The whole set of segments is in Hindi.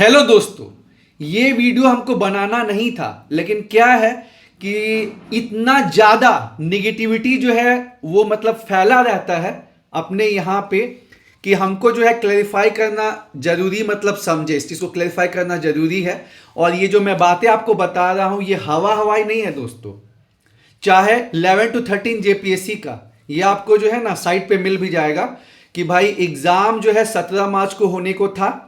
हेलो दोस्तों। ये वीडियो हमको बनाना नहीं था, लेकिन क्या है कि इतना ज़्यादा निगेटिविटी जो है वो मतलब फैला रहता है अपने यहाँ पे कि हमको जो है क्लैरिफाई करना ज़रूरी मतलब समझे, इस चीज़ को क्लैरिफाई करना ज़रूरी है। और ये जो मैं बातें आपको बता रहा हूँ ये हवाई नहीं है दोस्तों। चाहे 11 to 13 जेपीएससी का ये आपको जो है ना साइट पे मिल भी जाएगा कि भाई एग्ज़ाम जो है 17 मार्च को होने को था,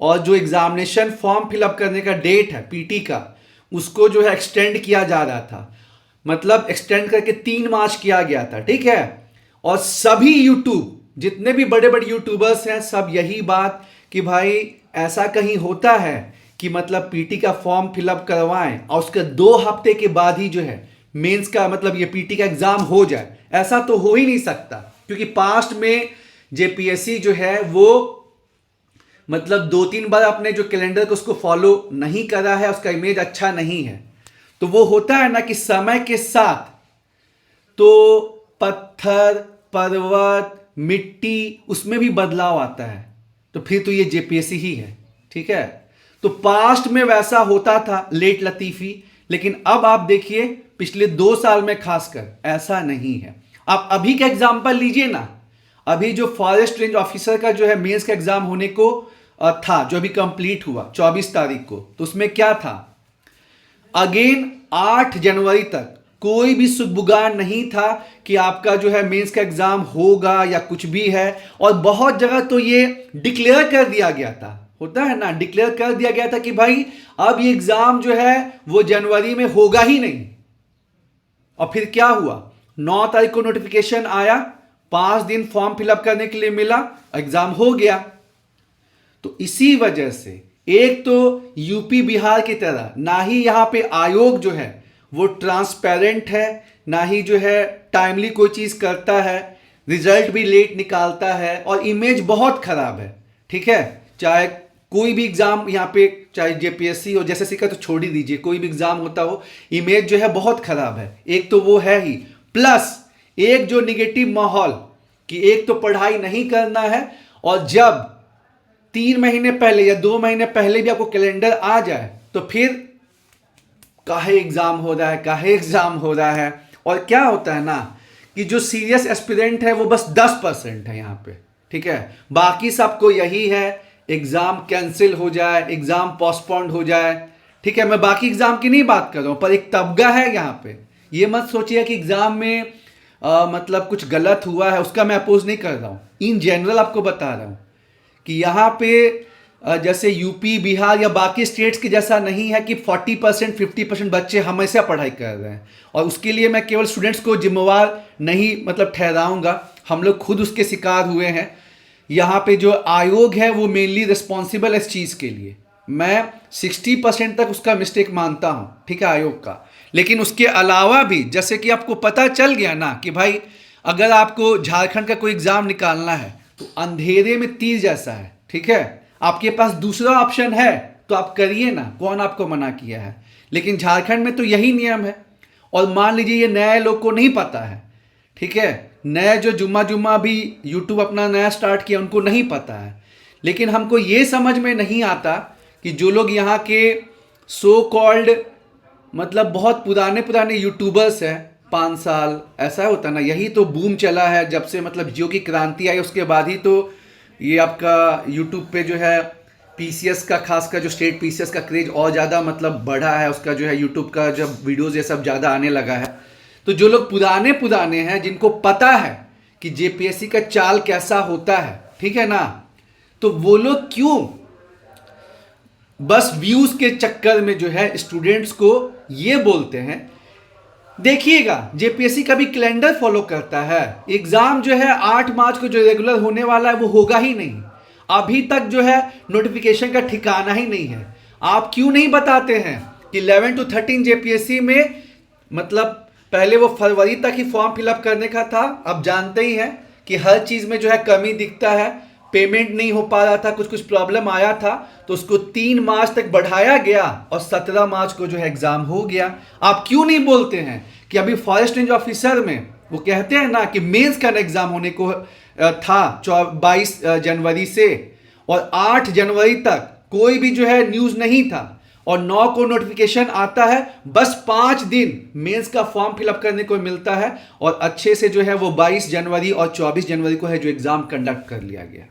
और जो एग्जामिनेशन फॉर्म फिलअप करने का डेट है पीटी का उसको जो है एक्सटेंड किया जा रहा था, मतलब एक्सटेंड करके 3 मार्च किया गया था, ठीक है। और सभी यूट्यूब जितने भी बड़े बड़े यूट्यूबर्स हैं सब यही बात कि भाई ऐसा कहीं होता है कि मतलब पीटी का फॉर्म फिलअप करवाएं और उसके 2 हफ्ते के बाद ही जो है मेंस का मतलब ये पीटी का एग्जाम हो जाए। ऐसा तो हो ही नहीं सकता, क्योंकि पास्ट में जेपीएससी जो है वो मतलब 2-3 बार अपने जो कैलेंडर को उसको फॉलो नहीं करा है, उसका इमेज अच्छा नहीं है। तो वो होता है ना कि समय के साथ तो पत्थर, पर्वत, मिट्टी उसमें भी बदलाव आता है, तो फिर तो ये जेपीएससी ही है, ठीक है। तो पास्ट में वैसा होता था लेट लतीफ़ी, लेकिन अब आप देखिए पिछले 2 साल में खासकर ऐसा नहीं है। आप अभी का एग्जाम्पल लीजिए ना, अभी जो फॉरेस्ट रेंज ऑफिसर का जो है मेंस का एग्जाम होने को था, जो अभी कंप्लीट हुआ 24 तारीख को, तो उसमें क्या था, अगेन 8 जनवरी तक कोई भी सुगबुगान नहीं था कि आपका जो है मेंस का एग्जाम होगा या कुछ भी है। और बहुत जगह तो ये डिक्लेयर कर दिया गया था, होता है ना, डिक्लेयर कर दिया गया था कि भाई अब ये एग्जाम जो है वो जनवरी में होगा ही नहीं। और फिर क्या हुआ, 9 तारीख को नोटिफिकेशन आया, 5 दिन फॉर्म फिलअप करने के लिए मिला, एग्जाम हो गया। तो इसी वजह से एक तो यूपी बिहार की तरह ना ही यहां पे आयोग जो है वो ट्रांसपेरेंट है, ना ही जो है टाइमली कोई चीज करता है, रिजल्ट भी लेट निकालता है और इमेज बहुत खराब है, ठीक है। चाहे कोई भी एग्जाम यहाँ पे, चाहे जेपीएससी हो, जैसे का तो छोड़ ही दीजिए, कोई भी एग्जाम होता हो इमेज जो है बहुत खराब है। एक तो वो है ही, प्लस एक जो निगेटिव माहौल कि एक तो पढ़ाई नहीं करना है, और जब 3 महीने पहले या 2 महीने पहले भी आपको कैलेंडर आ जाए तो फिर काहे एग्जाम हो रहा है, काहे एग्जाम हो रहा है। और क्या होता है ना कि जो सीरियस एस्पिरेंट है वो बस 10% है यहाँ पे, ठीक है। बाकी सबको यही है एग्जाम कैंसिल हो जाए, एग्जाम पोस्टपोन्ड हो जाए, ठीक है। मैं बाकी एग्जाम की नहीं बात कर रहा हूं, पर एक तबका है यहाँ पे। ये मत सोचिए कि एग्जाम में मतलब कुछ गलत हुआ है, उसका मैं अपोज नहीं कर रहा हूं, इन जनरल आपको बता रहा हूं कि यहाँ पे जैसे यूपी बिहार या बाकी स्टेट्स के जैसा नहीं है कि 40% 50% बच्चे हमेशा पढ़ाई कर रहे हैं। और उसके लिए मैं केवल स्टूडेंट्स को जिम्मेवार नहीं मतलब ठहराऊंगा, हम लोग खुद उसके शिकार हुए हैं। यहाँ पे जो आयोग है वो मेनली रिस्पॉन्सिबल है इस चीज़ के लिए, मैं 60% तक उसका मिस्टेक मानता हूँ, ठीक है, आयोग का। लेकिन उसके अलावा भी जैसे कि आपको पता चल गया ना कि भाई अगर आपको झारखंड का कोई एग्जाम निकालना है तो अंधेरे में तीर जैसा है, ठीक है। आपके पास दूसरा ऑप्शन है तो आप करिए ना, कौन आपको मना किया है। लेकिन झारखंड में तो यही नियम है। और मान लीजिए ये नए लोग को नहीं पता है, ठीक है, नए जो जुम्मा भी यूट्यूब अपना नया स्टार्ट किया उनको नहीं पता है। लेकिन हमको ये समझ में नहीं आता कि जो लोग यहाँ के सो कॉल्ड मतलब बहुत पुराने पुराने यूट्यूबर्स हैं, 5 साल ऐसा होता ना, यही तो बूम चला है जब से मतलब जियो की क्रांति आई, उसके बाद ही तो ये आपका यूट्यूब पे जो है पीसीएस का, खासकर जो स्टेट पीसीएस का क्रेज और ज़्यादा मतलब बढ़ा है, उसका जो है यूट्यूब का जब वीडियोज़ ये सब ज़्यादा आने लगा है। तो जो लोग पुराने पुराने हैं जिनको पता है कि जेपीएससी का चाल कैसा होता है, ठीक है ना, तो वो लोग क्यों बस व्यूज के चक्कर में जो है स्टूडेंट्स को ये बोलते हैं। देखिएगा जेपीएससी का भी कैलेंडर फॉलो करता है, एग्जाम जो है 8 मार्च को जो रेगुलर होने वाला है वो होगा ही नहीं। अभी तक जो है नोटिफिकेशन का ठिकाना ही नहीं है। आप क्यों नहीं बताते हैं कि 11 to 13 जेपीएससी में मतलब पहले वो फरवरी तक ही फॉर्म फिलअप करने का था, अब जानते ही हैं कि हर चीज में जो है कमी दिखता है, पेमेंट नहीं हो पा रहा था, कुछ कुछ प्रॉब्लम आया था, तो उसको 3 मार्च तक बढ़ाया गया और 17 मार्च को जो है एग्जाम हो गया। आप क्यों नहीं बोलते हैं कि अभी फॉरेस्ट रेंज ऑफिसर में वो कहते हैं ना कि मेंस का एग्जाम होने को था 22 जनवरी से, और 8 जनवरी तक कोई भी जो है न्यूज़ नहीं था, और 9 को नोटिफिकेशन आता है, बस 5 दिन मेंस का फॉर्म फिलअप करने को मिलता है, और अच्छे से जो है वो 22 जनवरी और 24 जनवरी को है जो एग्ज़ाम कंडक्ट कर लिया गया।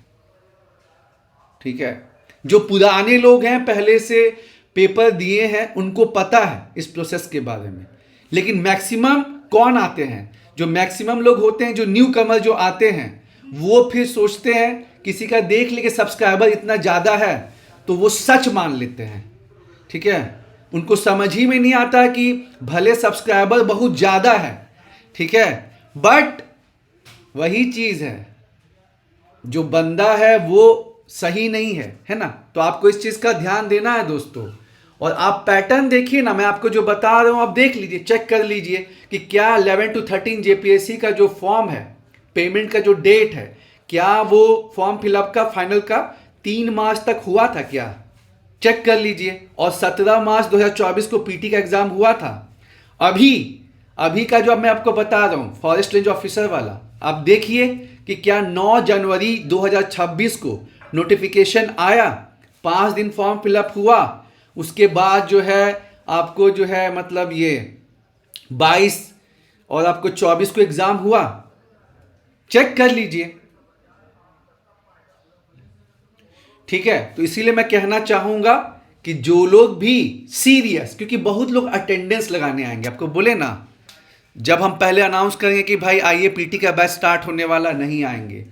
ठीक है, जो पुराने लोग हैं, पहले से पेपर दिए हैं, उनको पता है इस प्रोसेस के बारे में। लेकिन मैक्सिमम कौन आते हैं, जो मैक्सिमम लोग होते हैं, जो न्यू कमर जो आते हैं, वो फिर सोचते हैं, किसी का देख ले कि सब्सक्राइबर इतना ज़्यादा है तो वो सच मान लेते हैं। ठीक है, उनको समझ ही में नहीं आता कि भले सब्सक्राइबर बहुत ज़्यादा है, ठीक है, बट वही चीज़ है, जो बंदा है वो सही नहीं है ना। तो आपको इस चीज़ का ध्यान देना है दोस्तों। और आप पैटर्न देखिए ना, मैं आपको जो बता रहा हूँ आप देख लीजिए, चेक कर लीजिए कि क्या 11 to 13 जेपीएससी का जो फॉर्म है, पेमेंट का जो डेट है, क्या वो फॉर्म फिलअप का फाइनल का 3 मार्च तक हुआ था क्या? चेक कर लीजिए। और 17 मार्च 2024 को पीटी का एग्जाम हुआ था। अभी का जो अब मैं आपको बता रहा हूँ फॉरेस्ट रेंज ऑफिसर वाला, आप देखिए कि क्या 9 जनवरी 2026 को नोटिफिकेशन आया, 5 दिन फॉर्म फिलअप हुआ, उसके बाद जो है आपको जो है मतलब ये 22 और आपको 24 को एग्जाम हुआ। चेक कर लीजिए। ठीक है, तो इसीलिए मैं कहना चाहूंगा कि जो लोग भी सीरियस, क्योंकि बहुत लोग अटेंडेंस लगाने आएंगे, आपको बोले ना जब हम पहले अनाउंस करेंगे कि भाई आइए पीटी का बैच स्टार्ट होने वाला, नहीं आएंगे,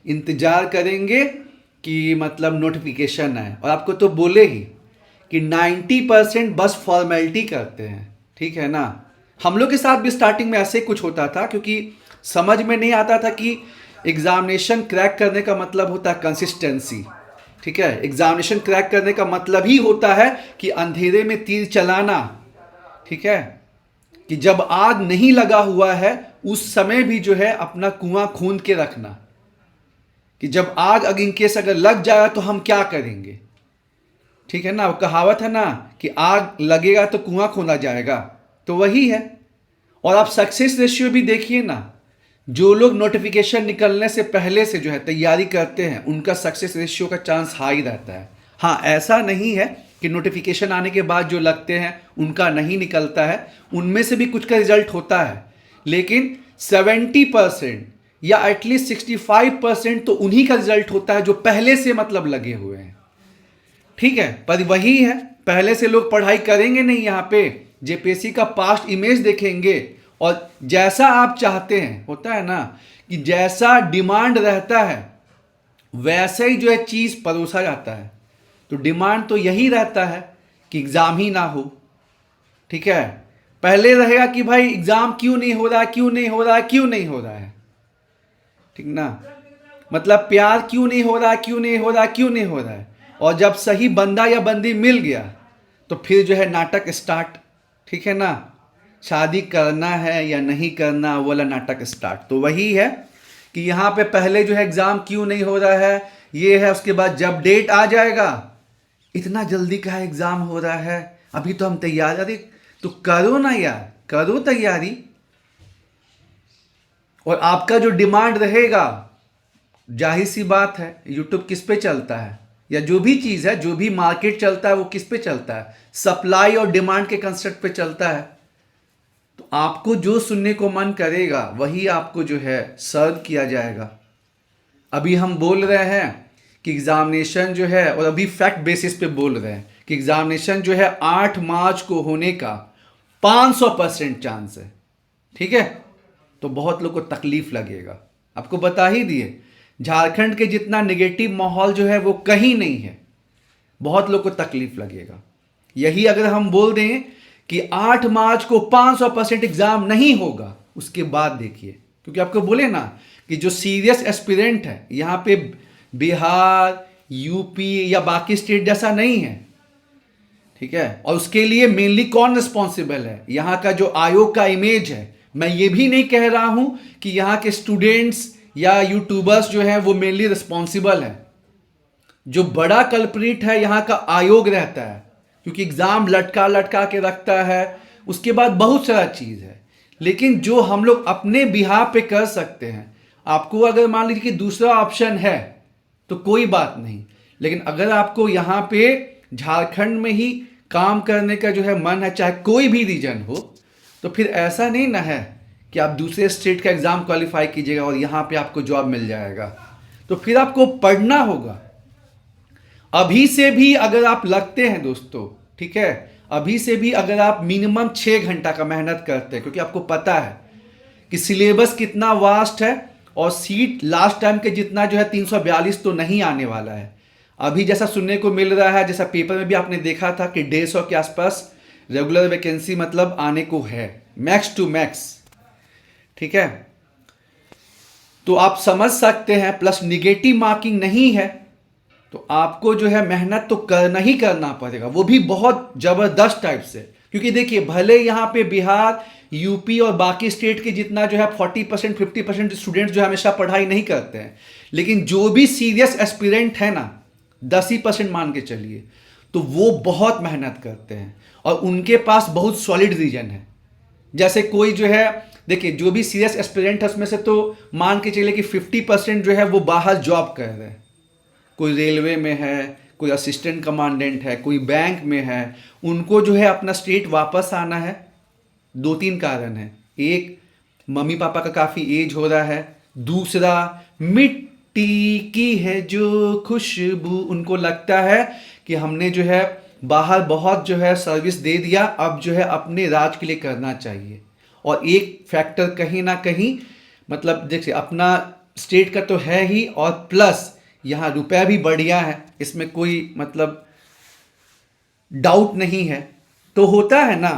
इंतजार करेंगे कि मतलब नोटिफिकेशन आए। और आपको तो बोले ही कि 90% बस फॉर्मेलिटी करते हैं। ठीक है ना, हम लोग के साथ भी स्टार्टिंग में ऐसे ही कुछ होता था, क्योंकि समझ में नहीं आता था कि एग्जामिनेशन क्रैक करने का मतलब होता है कंसिस्टेंसी। ठीक है, एग्जामिनेशन क्रैक करने का मतलब ही होता है कि अंधेरे में तीर चलाना। ठीक है, कि जब आग नहीं लगा हुआ है उस समय भी जो है अपना कुआं खूंद के रखना, कि जब आग इनकेस अगर लग जाए तो हम क्या करेंगे। ठीक है ना, वो कहावत है ना कि आग लगेगा तो कुआं खोदा जाएगा, तो वही है। और आप सक्सेस रेशियो भी देखिए ना, जो लोग नोटिफिकेशन निकलने से पहले से जो है तैयारी करते हैं उनका सक्सेस रेशियो का चांस हाई रहता है। हाँ, ऐसा नहीं है कि नोटिफिकेशन आने के बाद जो लगते हैं उनका नहीं निकलता है, उनमें से भी कुछ का रिजल्ट होता है, लेकिन 70% या एटलीस्ट 65% तो उन्हीं का रिजल्ट होता है जो पहले से मतलब लगे हुए हैं। ठीक है, पर वही है, पहले से लोग पढ़ाई करेंगे नहीं, यहाँ पे जेपीएससी का पास्ट इमेज देखेंगे और जैसा आप चाहते हैं, होता है ना कि जैसा डिमांड रहता है वैसे ही जो है चीज़ परोसा जाता है। तो डिमांड तो यही रहता है कि एग्ज़ाम ही ना हो। ठीक है, पहले रहेगा कि भाई एग्ज़ाम क्यों नहीं हो रहा, क्यों नहीं हो रहा, क्यों नहीं हो रहा है। ठीक ना, मतलब प्यार क्यों नहीं हो रहा, क्यों नहीं हो रहा, क्यों नहीं हो रहा है। और जब सही बंदा या बंदी मिल गया तो फिर जो है नाटक स्टार्ट। ठीक है ना, शादी करना है या नहीं करना वो वाला नाटक स्टार्ट। तो वही है कि यहाँ पे पहले जो है एग्ज़ाम क्यों नहीं हो रहा है ये है, उसके बाद जब डेट आ जाएगा इतना जल्दी का एग्ज़ाम हो रहा है, अभी तो हम तैयार। अरे तो करो ना यार, करो तैयारी। और आपका जो डिमांड रहेगा, जाहिर सी बात है यूट्यूब किस पे चलता है, या जो भी चीज़ है, जो भी मार्केट चलता है वो किस पे चलता है, सप्लाई और डिमांड के कंसेप्ट पे चलता है। तो आपको जो सुनने को मन करेगा वही आपको जो है सर्व किया जाएगा। अभी हम बोल रहे हैं कि एग्जामिनेशन जो है, और अभी फैक्ट बेसिस पे बोल रहे हैं कि एग्जामिनेशन जो है 8 मार्च को होने का 500% चांस है। ठीक है, तो बहुत लोग को तकलीफ लगेगा। आपको बता ही दिए, झारखंड के जितना नेगेटिव माहौल जो है वो कहीं नहीं है, बहुत लोग को तकलीफ लगेगा। यही अगर हम बोल दें कि 8 मार्च को 500% एग्जाम नहीं होगा, उसके बाद देखिए, क्योंकि आपको बोले ना कि जो सीरियस एस्पिरेंट है यहाँ पे बिहार, यूपी या बाकी स्टेट जैसा नहीं है। ठीक है, और उसके लिए मेनली कौन रिस्पॉन्सिबल है, यहाँ का जो आयोग का इमेज है। मैं ये भी नहीं कह रहा हूं कि यहाँ के स्टूडेंट्स या यूट्यूबर्स जो हैं वो मेनली रिस्पॉन्सिबल है। जो बड़ा कल्प्रिट है यहाँ का आयोग रहता है, क्योंकि एग्ज़ाम लटका लटका के रखता है। उसके बाद बहुत सारा चीज़ है, लेकिन जो हम लोग अपने बिहार पे कर सकते हैं, आपको अगर मान लीजिए कि दूसरा ऑप्शन है तो कोई बात नहीं, लेकिन अगर आपको यहाँ पे झारखंड में ही काम करने का जो है मन है, चाहे कोई भी रीजन हो, तो फिर ऐसा नहीं ना है कि आप दूसरे स्टेट का एग्ज़ाम क्वालिफाई कीजिएगा और यहाँ पे आपको जॉब मिल जाएगा। तो फिर आपको पढ़ना होगा। अभी से भी अगर आप लगते हैं दोस्तों, ठीक है, अभी से भी अगर आप मिनिमम 6 घंटा का मेहनत करते हैं, क्योंकि आपको पता है कि सिलेबस कितना वास्ट है और सीट लास्ट टाइम के जितना जो है 342 तो नहीं आने वाला है। अभी जैसा सुनने को मिल रहा है, जैसा पेपर में भी आपने देखा था कि 150 के आसपास रेगुलर वैकेंसी मतलब आने को है, मैक्स टू मैक्स, ठीक है। तो आप समझ सकते हैं, प्लस निगेटिव मार्किंग नहीं है, तो आपको जो है मेहनत तो करना ही करना पड़ेगा, वो भी बहुत ज़बरदस्त टाइप से। क्योंकि देखिए, भले यहाँ पे बिहार, यूपी और बाकी स्टेट के जितना जो है 40% 50% स्टूडेंट्स जो है हमेशा पढ़ाई नहीं करते हैं, लेकिन जो भी सीरियस एस्पिरेंट है ना, 10% मान के चलिए, तो वो बहुत मेहनत करते हैं और उनके पास बहुत सॉलिड रीजन है। जैसे कोई जो है, देखिए, जो भी सीरियस एस्पिरेंट है उसमें से तो मान के चलिए कि 50% जो है वो बाहर जॉब कर रहे हैं। कोई रेलवे में है, कोई असिस्टेंट कमांडेंट है, कोई बैंक में है। उनको जो है अपना स्टेट वापस आना है। 2-3 कारण है। एक, मम्मी पापा का काफ़ी एज हो रहा है। दूसरा, मिट्टी की है जो खुशबू, उनको लगता है कि हमने जो है बाहर बहुत जो है सर्विस दे दिया, अब जो है अपने राज के लिए करना चाहिए। और एक फैक्टर कहीं ना कहीं, मतलब देखिए, अपना स्टेट का तो है ही, और प्लस यहाँ रुपया भी बढ़िया है, इसमें कोई मतलब डाउट नहीं है। तो होता है ना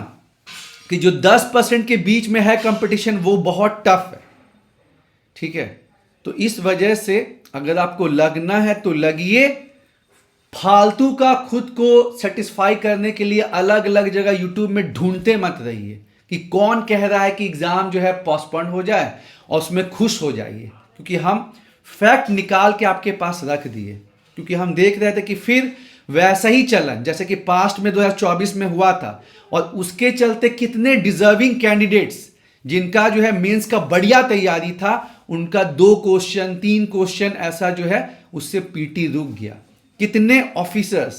कि जो 10% के बीच में है कंपटीशन, वो बहुत टफ है, ठीक है। तो इस वजह से अगर आपको लगना है तो लगिए। फालतू का खुद को सेटिस्फाई करने के लिए अलग अलग जगह यूट्यूब में ढूंढते मत रहिए कि कौन कह रहा है कि एग्जाम जो है पोस्टपोन हो जाए और उसमें खुश हो जाइए, क्योंकि हम फैक्ट निकाल के आपके पास रख दिए। क्योंकि हम देख रहे थे कि फिर वैसा ही चलन जैसे कि पास्ट में 2024 में हुआ था, और उसके चलते कितने डिजर्विंग कैंडिडेट्स जिनका जो है मेंस का बढ़िया तैयारी था, उनका 2 क्वेश्चन 3 क्वेश्चन ऐसा जो है उससे पीटी रुक गया। कितने ऑफिसर्स,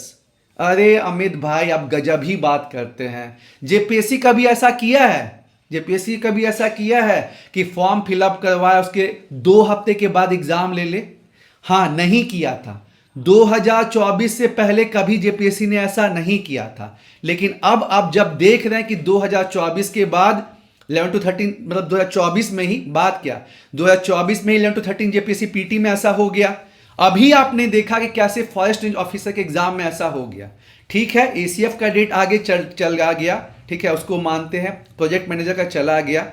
अरे अमित भाई आप गजब ही बात करते हैं। जेपीएससी का भी ऐसा किया है, जेपीएससी का भी ऐसा किया है कि फॉर्म फिलअप करवाया, उसके 2 हफ्ते के बाद एग्जाम ले ले। हाँ, नहीं किया था। 2024 से पहले कभी जेपीएससी ने ऐसा नहीं किया था। लेकिन अब आप जब देख रहे हैं कि 2024 के बाद 11 to 13, मतलब 2024 में ही, बात क्या, 2024 में ही 11 to 13 जेपीएससी पीटी में ऐसा हो गया। अभी आपने देखा कि कैसे फॉरेस्ट रेंज ऑफिसर के एग्जाम में ऐसा हो गया। ठीक है, एसीएफ का डेट आगे चला गया, ठीक है, उसको मानते हैं। प्रोजेक्ट मैनेजर का चला गया।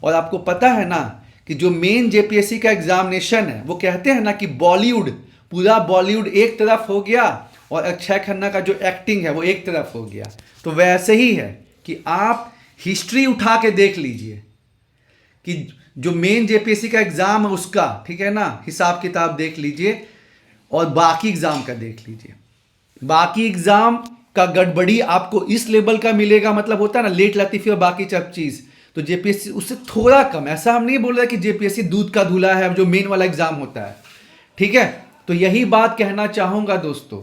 और आपको पता है ना कि जो मेन जेपीएससी का एग्जामिनेशन है, वो कहते हैं ना कि बॉलीवुड, पूरा बॉलीवुड एक तरफ हो गया और अक्षय खन्ना का जो एक्टिंग है वो एक तरफ हो गया। तो वैसे ही है कि आप हिस्ट्री उठा के देख लीजिए कि जो मेन जेपीएससी का एग्जाम है उसका, ठीक है ना, हिसाब किताब देख लीजिए और बाकी एग्जाम का देख लीजिए। बाकी एग्जाम का गड़बड़ी आपको इस लेवल का मिलेगा, मतलब होता है ना लेट लतीफी और बाकी सब चीज, तो जेपीएससी उससे थोड़ा कम। ऐसा हम नहीं बोल रहे कि जेपीएससी दूध का धुला है जो मेन वाला एग्जाम होता है, ठीक है। तो यही बात कहना चाहूंगा दोस्तों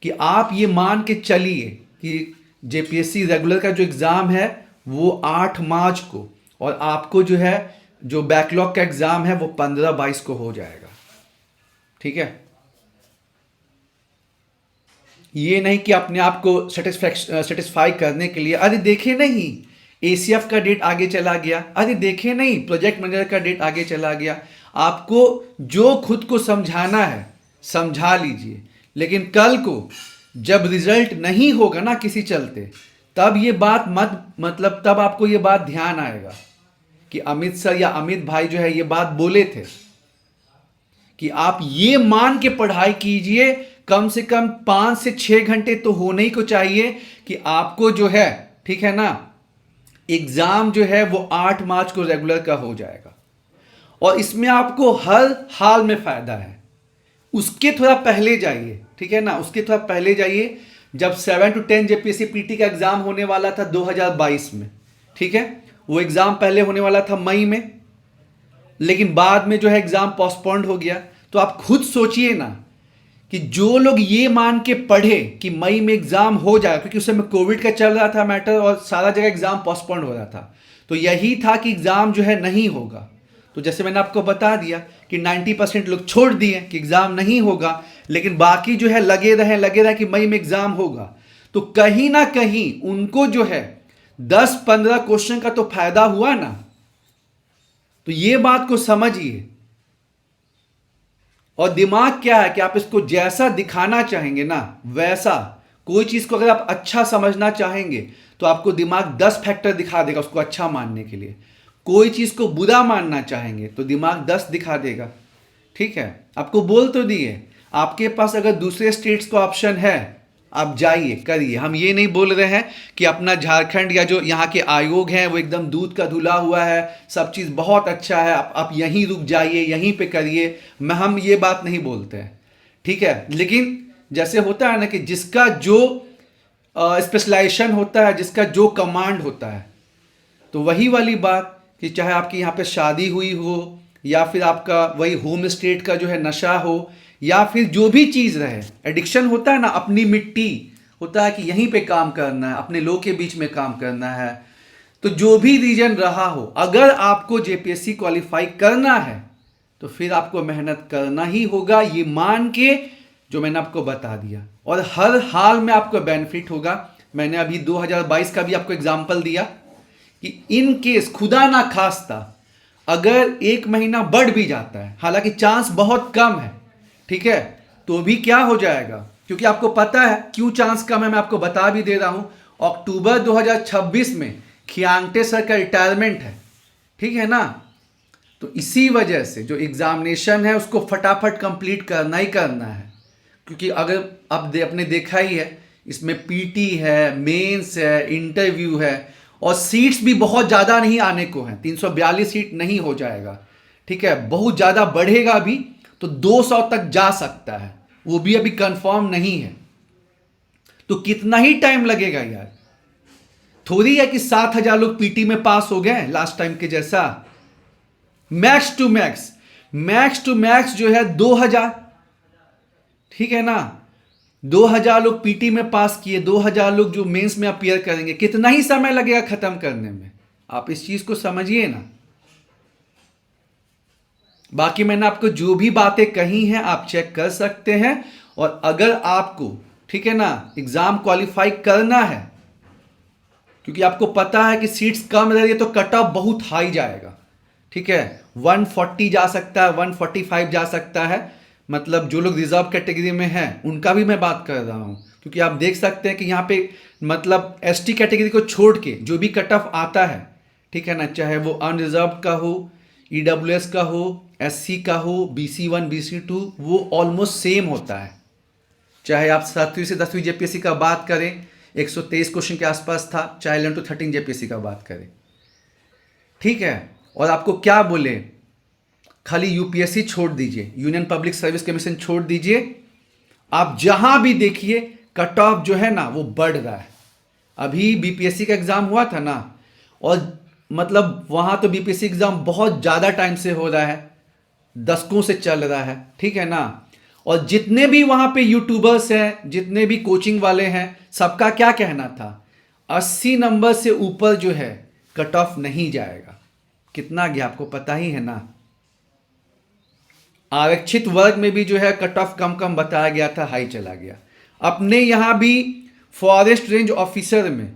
कि आप ये मान के चलिए कि जेपीएससी रेगुलर का जो एग्जाम है वो 8 मार्च को, और आपको जो है जो बैकलॉग का एग्जाम है वो 15-22 को हो जाएगा, ठीक है। ये नहीं कि अपने आप को सेटिस्फाई करने के लिए, अरे देखे नहीं एसीएफ का डेट आगे चला गया, अरे देखे नहीं प्रोजेक्ट मैनेजर का डेट आगे चला गया। आपको जो खुद को समझाना है समझा लीजिए, लेकिन कल को जब रिजल्ट नहीं होगा ना किसी चलते, तब ये बात मतलब तब आपको ये बात ध्यान आएगा कि अमित सर या अमित भाई जो है ये बात बोले थे कि आप ये मान के पढ़ाई कीजिए, कम से कम 5 से 6 घंटे तो होने ही को चाहिए कि आपको जो है, ठीक है ना, एग्जाम जो है वो 8 मार्च को रेगुलर का हो जाएगा। और इसमें आपको हर हाल में फायदा है। उसके थोड़ा पहले जाइए, ठीक है ना, उसके थोड़ा पहले जाइए जब 7 to 10 जेपीएससी पीटी का एग्जाम होने वाला था 2022 में, ठीक है। वो एग्जाम पहले होने वाला था मई में, लेकिन बाद में जो है एग्जाम पोस्टपोन्ड हो गया। तो आप खुद सोचिए ना कि जो लोग ये मान के पढ़े कि मई में एग्जाम हो जाएगा, क्योंकि उस समय कोविड का चल रहा था मैटर और सारा जगह एग्जाम पोस्टपोन हो रहा था, तो यही था कि एग्जाम जो है नहीं होगा। तो जैसे मैंने आपको बता दिया कि 90% लोग छोड़ दिए कि एग्जाम नहीं होगा, लेकिन बाकी जो है लगे रहे कि मई में एग्जाम होगा। तो कहीं ना कहीं उनको जो है 10-15 क्वेश्चन का तो फायदा हुआ ना। तो ये बात को समझिए। और दिमाग क्या है कि आप इसको जैसा दिखाना चाहेंगे ना वैसा, कोई चीज को अगर आप अच्छा समझना चाहेंगे तो आपको दिमाग 10 फैक्टर दिखा देगा उसको अच्छा मानने के लिए। कोई चीज को बुरा मानना चाहेंगे तो दिमाग 10 दिखा देगा। ठीक है, आपको बोल तो दिए, आपके पास अगर दूसरे स्टेट्स का ऑप्शन है आप जाइए करिए। हम ये नहीं बोल रहे हैं कि अपना झारखंड या जो यहाँ के आयोग हैं वो एकदम दूध का धुला हुआ है, सब चीज़ बहुत अच्छा है, आप यहीं रुक जाइए, यहीं पे करिए, हम ये बात नहीं बोलते हैं। ठीक है, लेकिन जैसे होता है ना कि जिसका जो स्पेशलाइजेशन होता है, जिसका जो कमांड होता है, तो वही वाली बात कि चाहे आपकी यहाँ पे शादी हुई हो या फिर आपका वही होम स्टेट का जो है नशा हो या फिर जो भी चीज़ रहे, एडिक्शन होता है ना, अपनी मिट्टी होता है कि यहीं पे काम करना है, अपने लोग के बीच में काम करना है। तो जो भी रीजन रहा हो, अगर आपको जेपीएससी क्वालिफाई करना है तो फिर आपको मेहनत करना ही होगा, ये मान के जो मैंने आपको बता दिया। और हर हाल में आपको बेनिफिट होगा। मैंने अभी 2022 का भी आपको एग्जाम्पल दिया कि इन केस खुदा ना खास्ता अगर 1 महीना बढ़ भी जाता है, हालांकि चांस बहुत कम है, ठीक है, तो भी क्या हो जाएगा, क्योंकि आपको पता है क्यों चांस कम है, मैं आपको बता भी दे रहा हूं। अक्टूबर 2026 में खियांगटे सर का रिटायरमेंट है, ठीक है ना। तो इसी वजह से जो एग्जामिनेशन है उसको फटाफट कंप्लीट करना ही करना है, क्योंकि अगर आपने देखा ही है इसमें पीटी है, मेंस है, इंटरव्यू है और सीट्स भी बहुत ज़्यादा नहीं आने को हैं। 342 सीट नहीं हो जाएगा, ठीक है, बहुत ज़्यादा बढ़ेगा भी तो 200 तक जा सकता है, वो भी अभी कंफर्म नहीं है। तो कितना ही टाइम लगेगा यार, थोड़ी है कि 7,000 लोग पीटी में पास हो गए लास्ट टाइम के जैसा। मैक्स टू मैक्स जो है 2,000, ठीक है ना, 2,000 लोग पीटी में पास किए, 2,000 लोग जो मेंस में अपीयर करेंगे, कितना ही समय लगेगा खत्म करने में, आप इस चीज को समझिए ना। बाकी मैंने आपको जो भी बातें कही हैं आप चेक कर सकते हैं। और अगर आपको, ठीक है ना, एग्जाम क्वालिफाई करना है, क्योंकि आपको पता है कि सीट्स कम रह रही है तो कट ऑफ बहुत हाई जाएगा, ठीक है, 140 जा सकता है, 145 जा सकता है। मतलब जो लोग रिजर्व कैटेगरी में हैं उनका भी मैं बात कर रहा हूं, क्योंकि आप देख सकते हैं कि यहाँ पे मतलब एसटी कैटेगरी को छोड़ के जो भी कट ऑफ आता है, ठीक है ना, चाहे वो अनरिजर्व का हो, ईडब्ल्यूएस का हो, एससी का हो, BC1 BC2, वो ऑलमोस्ट सेम होता है। चाहे आप 7वीं से 10वीं जेपीएससी का बात करें 123 क्वेश्चन के आसपास था, चाहे 11 to 13 जेपीएससी का बात करें, ठीक है। और आपको क्या बोले, खाली यूपीएससी छोड़ दीजिए, यूनियन पब्लिक सर्विस कमीशन छोड़ दीजिए, आप जहां भी देखिए कट ऑफ जो है ना वो बढ़ रहा है। अभी बीपीएससी का एग्जाम हुआ था ना, और मतलब वहां तो बीपीएससी एग्जाम बहुत ज्यादा टाइम से हो रहा है, दशकों से चल रहा है, ठीक है ना। और जितने भी वहां पे यूट्यूबर्स हैं, जितने भी कोचिंग वाले हैं, सबका क्या कहना था, 80 नंबर से ऊपर जो है कट ऑफ नहीं जाएगा। कितना गया आपको पता ही है ना। आरक्षित वर्ग में भी जो है कट ऑफ कम कम बताया गया था, हाई चला गया। अपने यहां भी फॉरेस्ट रेंज ऑफिसर में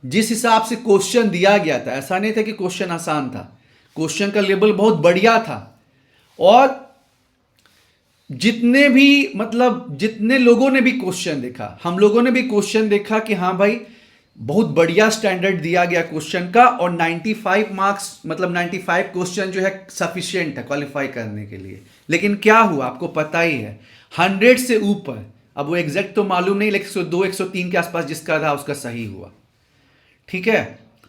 जिस हिसाब से क्वेश्चन दिया गया था, ऐसा नहीं था कि क्वेश्चन आसान था, क्वेश्चन का लेवल बहुत बढ़िया था। और जितने भी मतलब जितने लोगों ने भी क्वेश्चन देखा, हम लोगों ने भी क्वेश्चन देखा कि हाँ भाई बहुत बढ़िया स्टैंडर्ड दिया गया क्वेश्चन का, और 95 मार्क्स मतलब 95 क्वेश्चन जो है सफिशिएंट है क्वालिफाई करने के लिए। लेकिन क्या हुआ आपको पता ही है, 100 से ऊपर, अब वो एग्जैक्ट तो मालूम नहीं, लेकिन 102 103 के आसपास जिसका रहा उसका सही हुआ, ठीक है।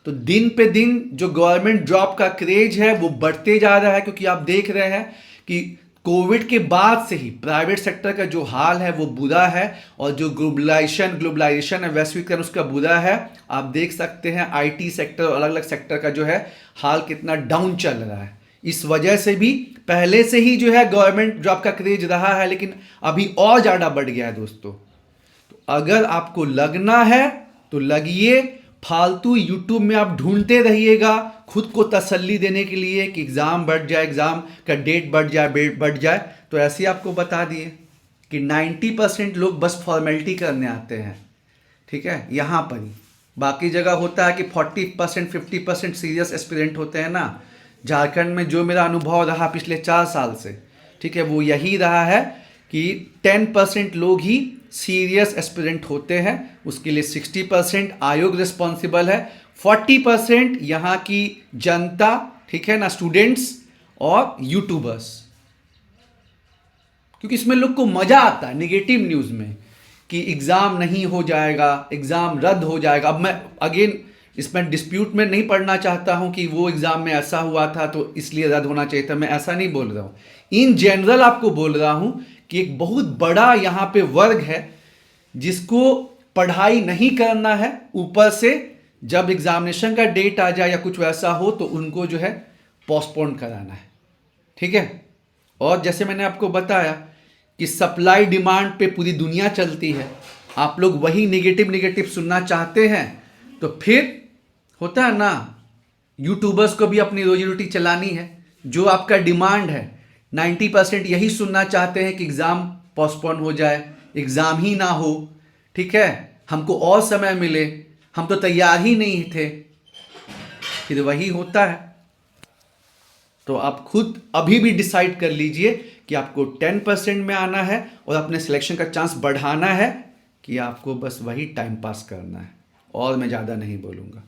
तो दिन पे दिन जो गवर्नमेंट जॉब का क्रेज है वो बढ़ते जा रहा है, क्योंकि आप देख रहे हैं कि कोविड के बाद से ही प्राइवेट सेक्टर का जो हाल है वो बुरा है, और जो ग्लोबलाइजेशन है, वैश्वीकरण, उसका बुरा है। आप देख सकते हैं आईटी सेक्टर और अलग अलग सेक्टर का जो है हाल कितना डाउन चल रहा है। इस वजह से भी पहले से ही जो है गवर्नमेंट जॉब का क्रेज रहा है, लेकिन अभी और ज़्यादा बढ़ गया है दोस्तों। तो अगर आपको लगना है तो लगिए, फालतू यूट्यूब में आप ढूंढते रहिएगा खुद को तसल्ली देने के लिए कि एग्ज़ाम बढ़ जाए, एग्ज़ाम का डेट बढ़ जाए। तो ऐसे ही आपको बता दिए कि 90% लोग बस फॉर्मेलिटी करने आते हैं, ठीक है, यहाँ पर ही। बाकी जगह होता है कि 40% 50% सीरियस एस्पिरेंट होते हैं ना। झारखंड में जो मेरा अनुभव रहा पिछले 4 साल से, ठीक है, वो यही रहा है कि 10% लोग ही सीरियस एस्पिरेंट होते हैं। उसके लिए 60% आयोग रिस्पॉन्सिबल है, 40% यहाँ की जनता, ठीक है ना, स्टूडेंट्स और यूट्यूबर्स। क्योंकि इसमें लोग को मजा आता है निगेटिव न्यूज़ में कि एग्ज़ाम नहीं हो जाएगा, एग्ज़ाम रद्द हो जाएगा। अब मैं अगेन इसमें डिस्प्यूट में नहीं पढ़ना चाहता हूं कि वो एग्ज़ाम में ऐसा हुआ था तो इसलिए रद्द होना चाहिए था, मैं ऐसा नहीं बोल रहा हूं। इन जनरल आपको बोल रहा हूं कि एक बहुत बड़ा यहाँ पे वर्ग है जिसको पढ़ाई नहीं करना है, ऊपर से जब एग्जामिनेशन का डेट आ जाए या कुछ वैसा हो तो उनको जो है पोस्टपोन कराना है, ठीक है। और जैसे मैंने आपको बताया कि सप्लाई डिमांड पे पूरी दुनिया चलती है, आप लोग वही नेगेटिव सुनना चाहते हैं तो फिर होता है ना, यूट्यूबर्स को भी अपनी रोजी रोटी चलानी है। जो आपका डिमांड है 90% यही सुनना चाहते हैं कि एग्ज़ाम पोस्टपोन हो जाए, एग्ज़ाम ही ना हो, ठीक है, हमको और समय मिले, हम तो तैयार ही नहीं थे, फिर वही होता है। तो आप खुद अभी भी डिसाइड कर लीजिए कि आपको 10% में आना है और अपने सिलेक्शन का चांस बढ़ाना है कि आपको बस वही टाइम पास करना है, और मैं ज़्यादा नहीं बोलूँगा।